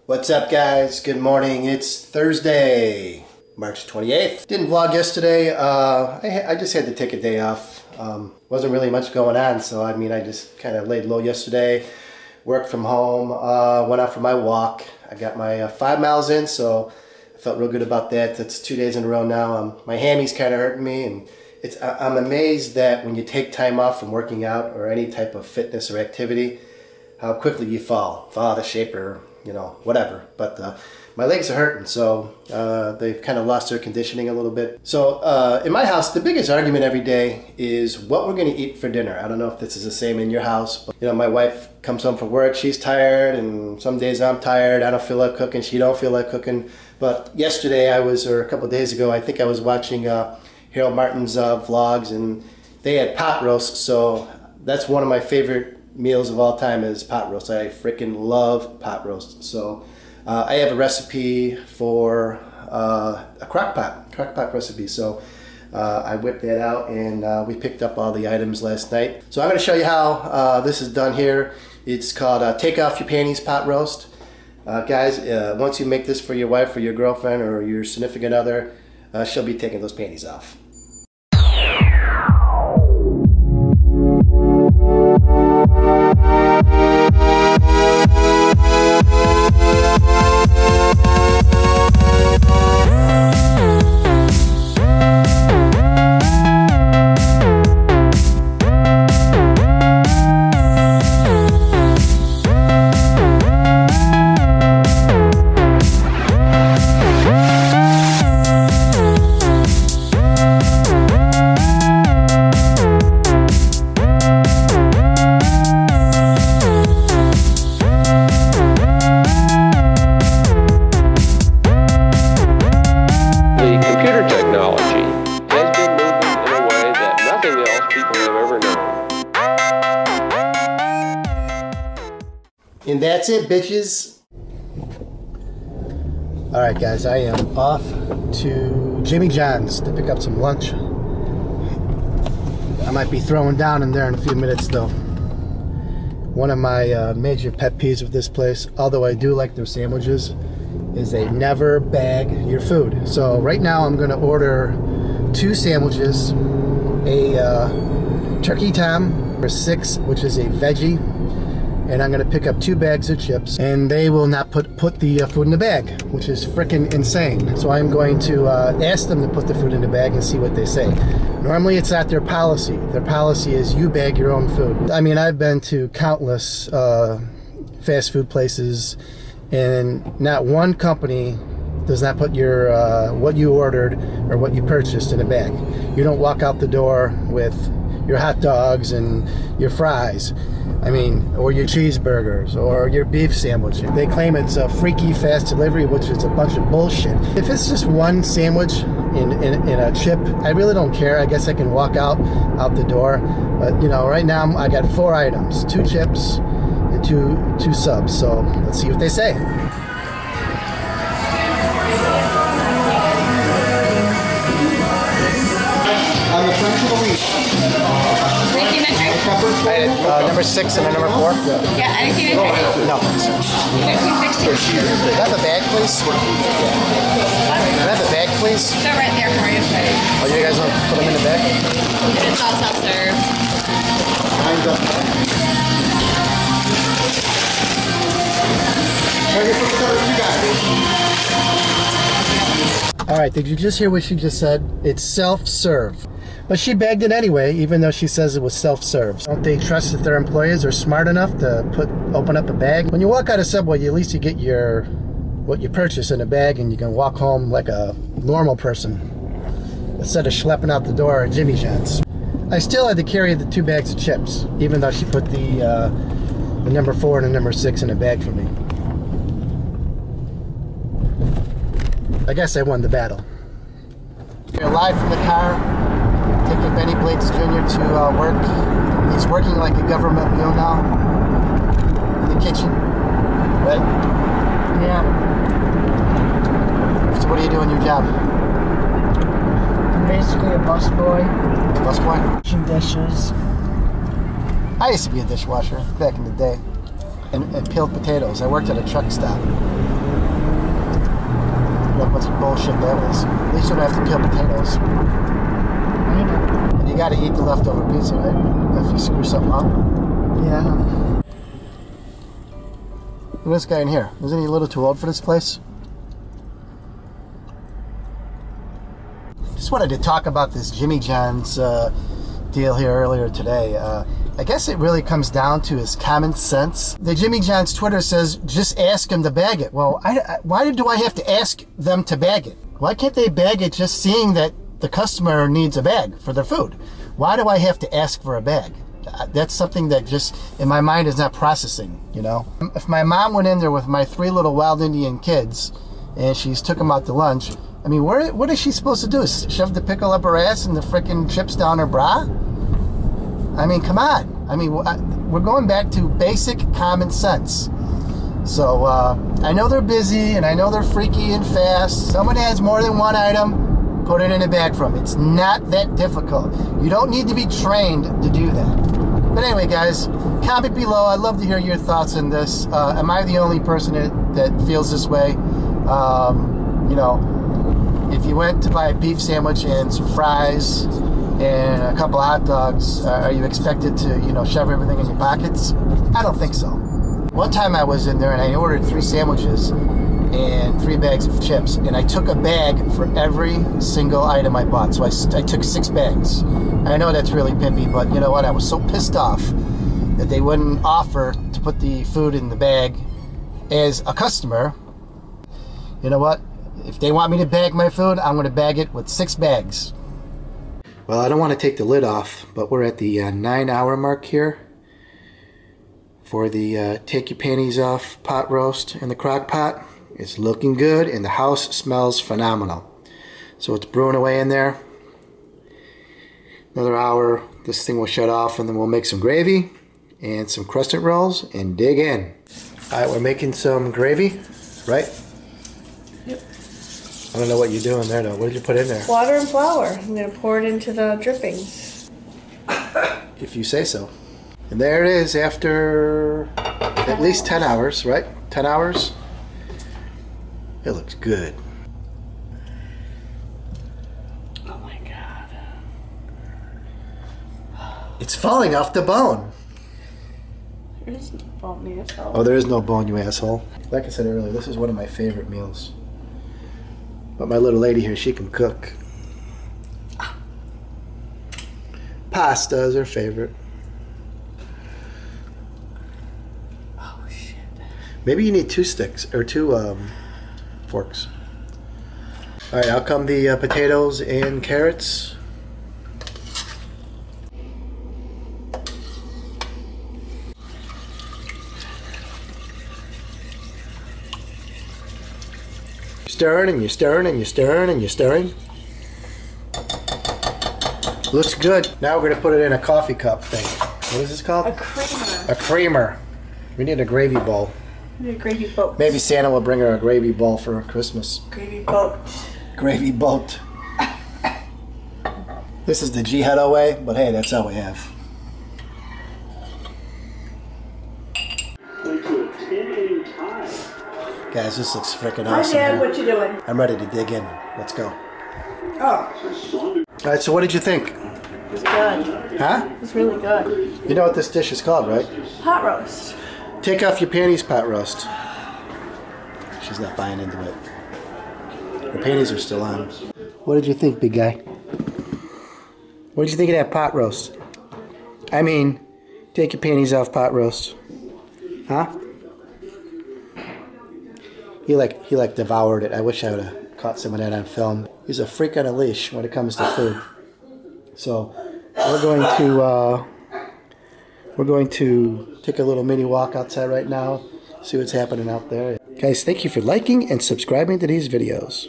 What's up, guys? Good morning. It's Thursday, March 28th. Didn't vlog yesterday. I just had to take a day off. Wasn't really much going on, so I just kind of laid low yesterday. Worked from home. Went out for my walk. I got my 5 miles in, so I felt real good about that. That's 2 days in a row now. My hammy's kind of hurting me, and I'm amazed that when you take time off from working out or any type of fitness or activity, how quickly you fall out of shape or whatever. But my legs are hurting, so they've kind of lost their conditioning a little bit. So in my house, the biggest argument every day is what we're going to eat for dinner. I don't know if this is the same in your house, but my wife comes home from work, she's tired, and some days I'm tired, I don't feel like cooking, she don't feel like cooking. But yesterday or a couple of days ago, I think I was watching Harold Martin's vlogs, and they had pot roast. So that's one of my favorite meals of all time is pot roast. I freaking love pot roast. So I have a recipe for a crock pot recipe. So I whipped that out, and we picked up all the items last night. So I'm going to show you how this is done here. It's called Take Off Your Panties Pot Roast. Guys, once you make this for your wife or your girlfriend or your significant other, she'll be taking those panties off. And that's it, bitches. Alright guys, I am off to Jimmy John's to pick up some lunch. I might be throwing down in there in a few minutes though. One of my major pet peeves with this place, although I do like their sandwiches, is they never bag your food. So right now I'm going to order 2 sandwiches, a turkey tom for 6, which is a veggie, and I'm going to pick up 2 bags of chips, and they will not put the food in the bag, which is freaking insane. So I'm going to ask them to put the food in the bag and see what they say. Normally it's not their policy. Their policy is you bag your own food. I mean, I've been to countless fast food places, and not one company does not put your what you ordered or what you purchased in a bag. You don't walk out the door with your hot dogs and your fries, or your cheeseburgers or your beef sandwich. They claim it's a freaky fast delivery, which is a bunch of bullshit. If it's just one sandwich in a chip, I really don't care. I guess I can walk out the door. But right now I got 4 items, 2 chips and two subs. So let's see what they say. On the French of the week. I had number 6 and a number 4. Yeah, anything in there? No. 1560. Do I have a bag, please? Do I have a bag, please? They're right there for you. Oh, you guys want to put them in the bag? It's all self-serve. Mine's up. Alright, did you just hear what she just said? It's self-serve. But she bagged it anyway, even though she says it was self-serve. Don't they trust that their employees are smart enough to open up a bag? When you walk out of Subway, at least you get what you purchase in a bag, and you can walk home like a normal person instead of schlepping out the door at Jimmy John's. I still had to carry the 2 bags of chips, even though she put the number 4 and the number 6 in a bag for me. I guess I won the battle. You're live from the car. Taking Benny Blades Jr. to work. He's working like a government mule now in the kitchen. Right? Yeah. So what do you do in your job? I'm basically a busboy. Busboy? Washing dishes. I used to be a dishwasher back in the day. And peeled potatoes. I worked at a truck stop. up what some bullshit that was. At least you don't have to peel potatoes. I know. And you gotta eat the leftover pizza, right? If you screw something up. Yeah. Look at this guy in here. Isn't he a little too old for this place? Just wanted to talk about this Jimmy John's deal here earlier today. I guess it really comes down to his common sense. The Jimmy John's Twitter says, just ask him to bag it. Well, why do I have to ask them to bag it? Why can't they bag it just seeing that the customer needs a bag for their food? Why do I have to ask for a bag? That's something that just, in my mind, is not processing, you know? If my mom went in there with my 3 little wild Indian kids and she's took them out to lunch, I mean, what is she supposed to do? Shove the pickle up her ass and the frickin' chips down her bra? I mean, come on. I mean, we're going back to basic common sense. So, I know they're busy and I know they're freaky and fast. Someone has more than one item, put it in a bag for them. It's not that difficult. You don't need to be trained to do that. But anyway, guys, comment below. I'd love to hear your thoughts on this. Am I the only person that feels this way? You know, if you went to buy a beef sandwich and some fries and a couple of hot dogs, are you expected to, you know, shove everything in your pockets? I don't think so. One time I was in there and I ordered 3 sandwiches and 3 bags of chips, and I took a bag for every single item I bought. So I took 6 bags. I know that's really pimpy, but you know what? I was so pissed off that they wouldn't offer to put the food in the bag as a customer. You know what? If they want me to bag my food, I'm going to bag it with 6 bags. Well, I don't want to take the lid off, but we're at the 9-hour mark here for the take your panties off pot roast in the crock pot. It's looking good and the house smells phenomenal. So it's brewing away in there. Another hour, this thing will shut off, and then we'll make some gravy and some crescent rolls and dig in. Alright, we're making some gravy, right? Yep. I don't know what you're doing there though. What did you put in there? Water and flour. I'm going to pour it into the drippings. If you say so. And there it is after at least 10 hours, right? 10 hours? It looks good. Oh my god. It's falling off the bone. There is no bone, you asshole. Oh, there is no bone, you asshole. Like I said earlier, this is one of my favorite meals. But my little lady here, she can cook. Pasta is her favorite. Oh shit. Maybe you need 2 sticks, or 2 forks. Alright, out come the potatoes and carrots. Stirring and you're stirring and you're stirring and you're stirring. Looks good. Now we're going to put it in a coffee cup thing. What is this called? A creamer. A creamer. We need a gravy bowl. We need a gravy boat. Maybe Santa will bring her a gravy bowl for Christmas. Gravy boat. Gravy boat. This is the G-Heado way, but hey, that's all we have. Guys, this looks freaking awesome. Hi Dad, what you doing? I'm ready to dig in. Let's go. Oh. Alright, so what did you think? It was good. Huh? It was really good. You know what this dish is called, right? Pot roast. Take off your panties, pot roast. She's not buying into it. Her panties are still on. What did you think, big guy? What did you think of that pot roast? I mean, take your panties off, pot roast. Huh? He like devoured it. I wish I would have caught some of that on film. He's a freak on a leash when it comes to food. So we're going to take a little mini walk outside right now, see what's happening out there. Guys, thank you for liking and subscribing to these videos.